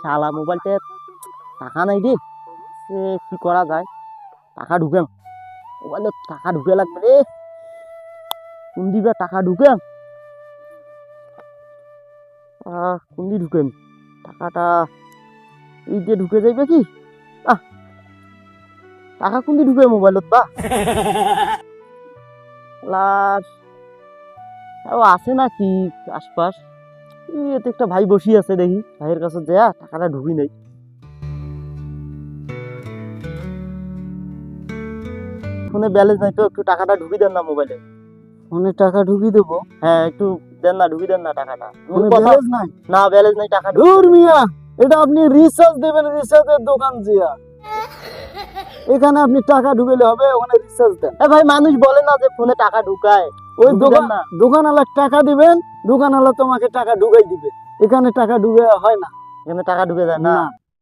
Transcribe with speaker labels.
Speaker 1: শালা মোবাইলটা টাকা নাই রে, কি করা যায়? টাকা ঢুকে মোবাইলে, টাকা ঢুকে লাগবে রে। কোন দিকে টাকা ঢুকে? কোন দিকে ঢুকেন টাকাটা? এই যে ঢুকে যাইবে কি? টাকা কোন দিকে ঢুকে মোবাইলত বা? আছে নাকি আশপাশ? এতে একটা ভাই বসি আছে, দেখি ভাইয়ের কাছে যা টাকাটা ঢুকি নাই। ফোনে ব্যালেন্স নাই তো, একটু টাকাটা ঢুকি দেন না মোবাইলে।
Speaker 2: ফোনে টাকা ঢুকিয়ে দেবো?
Speaker 1: হ্যাঁ, একটু দেন না, ঢুকি দেন না টাকাটা।
Speaker 2: ফোনে ব্যালেন্স নাই?
Speaker 1: না, ব্যালেন্স নাই, টাকা
Speaker 2: দূর মিয়া, এটা আপনি রিচার্জ দেবেন, রিচার্জের দোকান জিয়া। এখানে আপনি টাকা ঢুকাইলে হবে, ওখানে রিচার্জ দেন।
Speaker 1: ভাই, মানুষ বলে না যে ফোনে টাকা ঢুকায়?
Speaker 2: ওই
Speaker 1: ঢুকি দেন না।
Speaker 2: দোকানওয়ালা টাকা দিবেন, দোকানওয়ালা তোমাকে টাকা ঢুকাই দিবে। এখানে টাকা ঢুকে হয় না।
Speaker 1: এখানে টাকা ঢুকে যায় না?
Speaker 2: না।